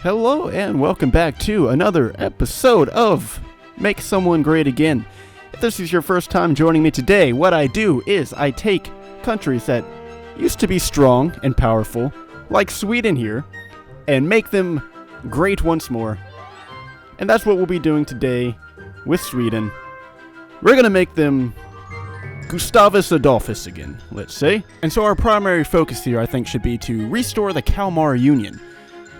Hello and welcome back to another episode of Make Someone Great Again. If this is your first time joining me today, what I do is I take countries that used to be strong and powerful, like Sweden here, and make them great once more. And that's what we'll be doing today with Sweden. We're going to make them GUSTAVUS ADOLPHUS again, let's say. And so our primary focus here, I think, should be to restore the Kalmar Union,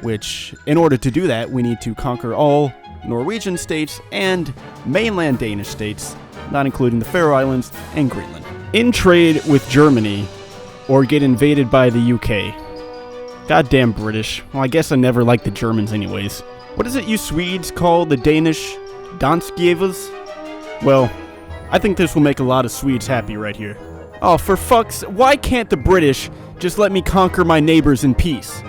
which, in order to do that, we need to conquer all Norwegian states and mainland Danish states, not including the Faroe Islands and Greenland. In trade with Germany, or get invaded by the UK. Goddamn British. Well, I guess I never liked the Germans anyways. What is it you Swedes call the Danish danskjævels? Well, I think this will make a lot of Swedes happy right here. Oh, for fuck's... Why can't the British just let me conquer my neighbors in peace?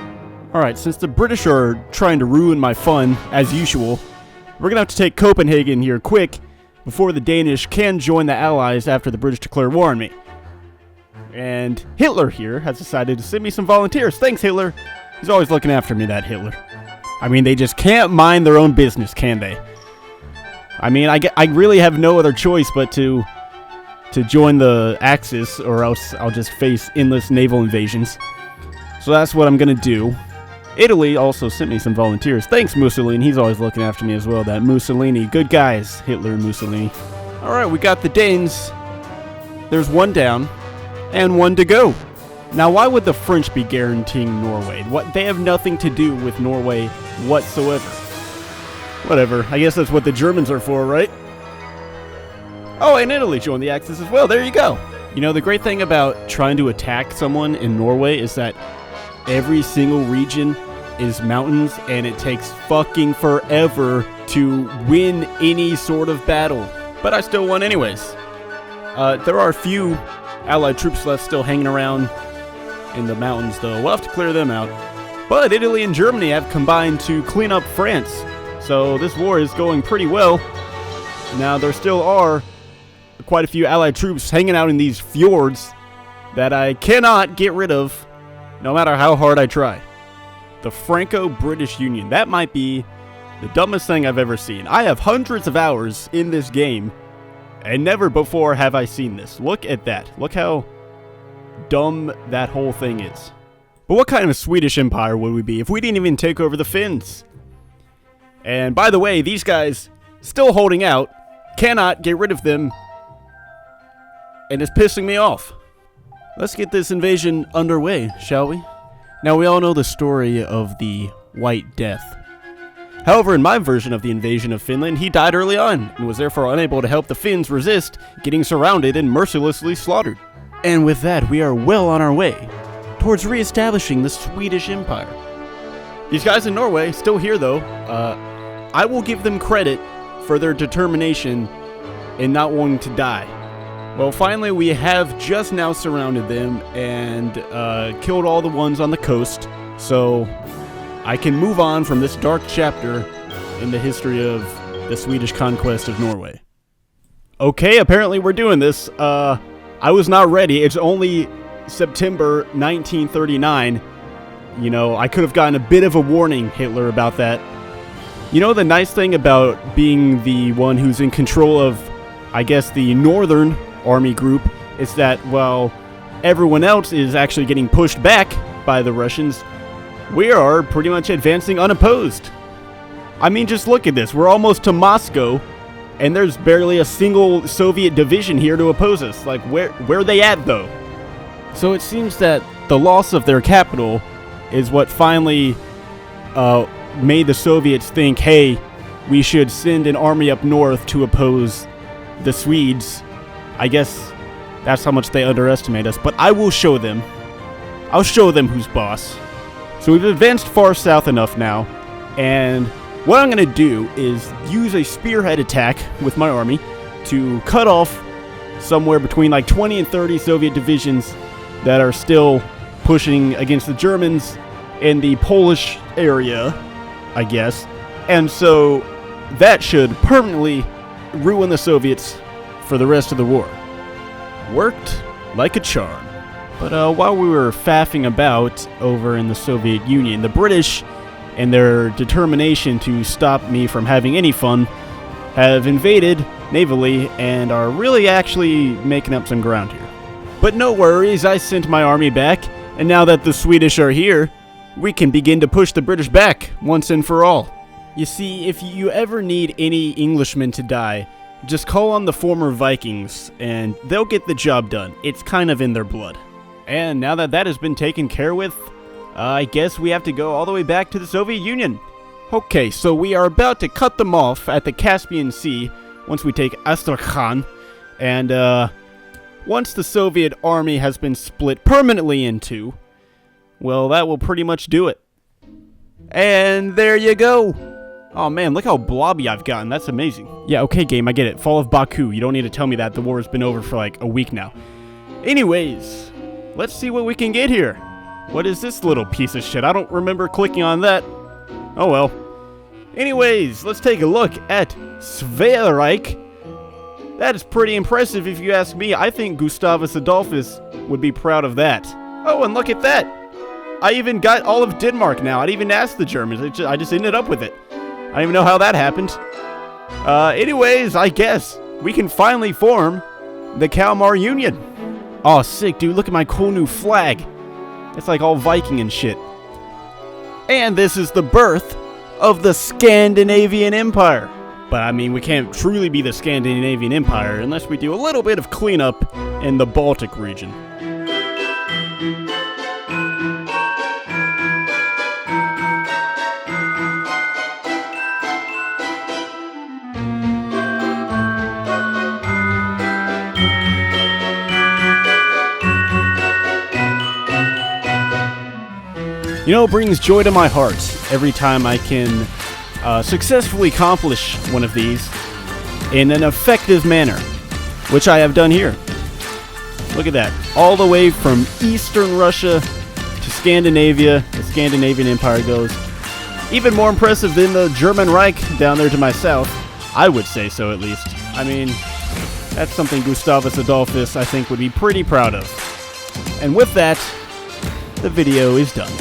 Alright, since the British are trying to ruin my fun, as usual, we're gonna have to take Copenhagen here quick before the Danish can join the Allies after the British declare war on me. And Hitler here has decided to send me some volunteers. Thanks, Hitler. He's always looking after me, that Hitler. I mean, they just can't mind their own business, can they? I mean, I really have no other choice but to join the Axis, or else I'll just face endless naval invasions. So that's what I'm gonna do. Italy also sent me some volunteers. Thanks, Mussolini. He's always looking after me as well, that Mussolini. Good guys, Hitler and Mussolini. Alright, we got the Danes. There's one down, and one to go. Now, why would the French be guaranteeing Norway? They have nothing to do with Norway whatsoever. Whatever, I guess that's what the Germans are for, right? Oh, and Italy joined the Axis as well. There you go. You know, the great thing about trying to attack someone in Norway is that every single region is mountains, and it takes fucking forever to win any sort of battle. But I still won anyways. There are a few Allied troops left still hanging around in the mountains, though. We'll have to clear them out. But Italy and Germany have combined to clean up France. So this war is going pretty well. Now, there still are quite a few Allied troops hanging out in these fjords that I cannot get rid of, no matter how hard I try. The Franco-British Union. That might be the dumbest thing I've ever seen. I have hundreds of hours in this game, and never before have I seen this. Look at that. Look how dumb that whole thing is. But what kind of a Swedish empire would we be if we didn't even take over the Finns? And by the way, these guys still holding out. Cannot get rid of them. And it's pissing me off. Let's get this invasion underway, shall we? Now, we all know the story of the White Death. However, in my version of the invasion of Finland, he died early on, and was therefore unable to help the Finns resist getting surrounded and mercilessly slaughtered. And with that, we are well on our way towards re-establishing the Swedish Empire. These guys in Norway, still here though, I will give them credit for their determination in not wanting to die. Well, finally, we have just now surrounded them and killed all the ones on the coast, so I can move on from this dark chapter in the history of the Swedish conquest of Norway. Okay, apparently we're doing this. I was not ready. It's only September 1939. You know, I could have gotten a bit of a warning, Hitler, about that. You know, the nice thing about being the one who's in control of, I guess, the northern army group is that while everyone else is actually getting pushed back by the Russians, we are pretty much advancing unopposed. I mean, just look at this. We're almost to Moscow, and there's barely a single Soviet division here to oppose us. Like, where are they at, though? So it seems that the loss of their capital is what finally made the Soviets think, hey, we should send an army up north to oppose the Swedes. I guess that's how much they underestimate us, but I will show them. I'll show them who's boss. So we've advanced far south enough now, and what I'm going to do is use a spearhead attack with my army to cut off somewhere between like 20 and 30 Soviet divisions that are still pushing against the Germans in the Polish area, I guess. And so that should permanently ruin the Soviets for the rest of the war. Worked like a charm. But while we were faffing about over in the Soviet Union, the British and their determination to stop me from having any fun, have invaded navally and are really actually making up some ground here. But no worries, I sent my army back, and now that the Swedish are here, we can begin to push the British back once and for all. You see, if you ever need any Englishmen to die, just call on the former Vikings, and they'll get the job done. It's kind of in their blood. And now that that has been taken care with, I guess we have to go all the way back to the Soviet Union. Okay, so we are about to cut them off at the Caspian Sea once we take Astrakhan, and once the Soviet army has been split permanently in two, well, that will pretty much do it. And there you go. Oh man, look how blobby I've gotten. That's amazing. Yeah, okay game, I get it. Fall of Baku. You don't need to tell me that. The war has been over for like a week now. Anyways, let's see what we can get here. What is this little piece of shit? I don't remember clicking on that. Oh well. Anyways, let's take a look at Sverreich. That is pretty impressive if you ask me. I think Gustavus Adolphus would be proud of that. Oh, and look at that. I even got all of Denmark now. I didn't even ask the Germans. I just ended up with it. I don't even know how that happened. Anyways, I guess we can finally form the Kalmar Union. Oh, sick, dude. Look at my cool new flag. It's like all Viking and shit. And this is the birth of the Scandinavian Empire. But I mean, we can't truly be the Scandinavian Empire unless we do a little bit of cleanup in the Baltic region. You know, it brings joy to my heart every time I can successfully accomplish one of these in an effective manner, which I have done here. Look at that. All the way from Eastern Russia to Scandinavia, the Scandinavian Empire goes. Even more impressive than the German Reich down there to my south. I would say so, at least. I mean, that's something Gustavus Adolphus, I think, would be pretty proud of. And with that, the video is done.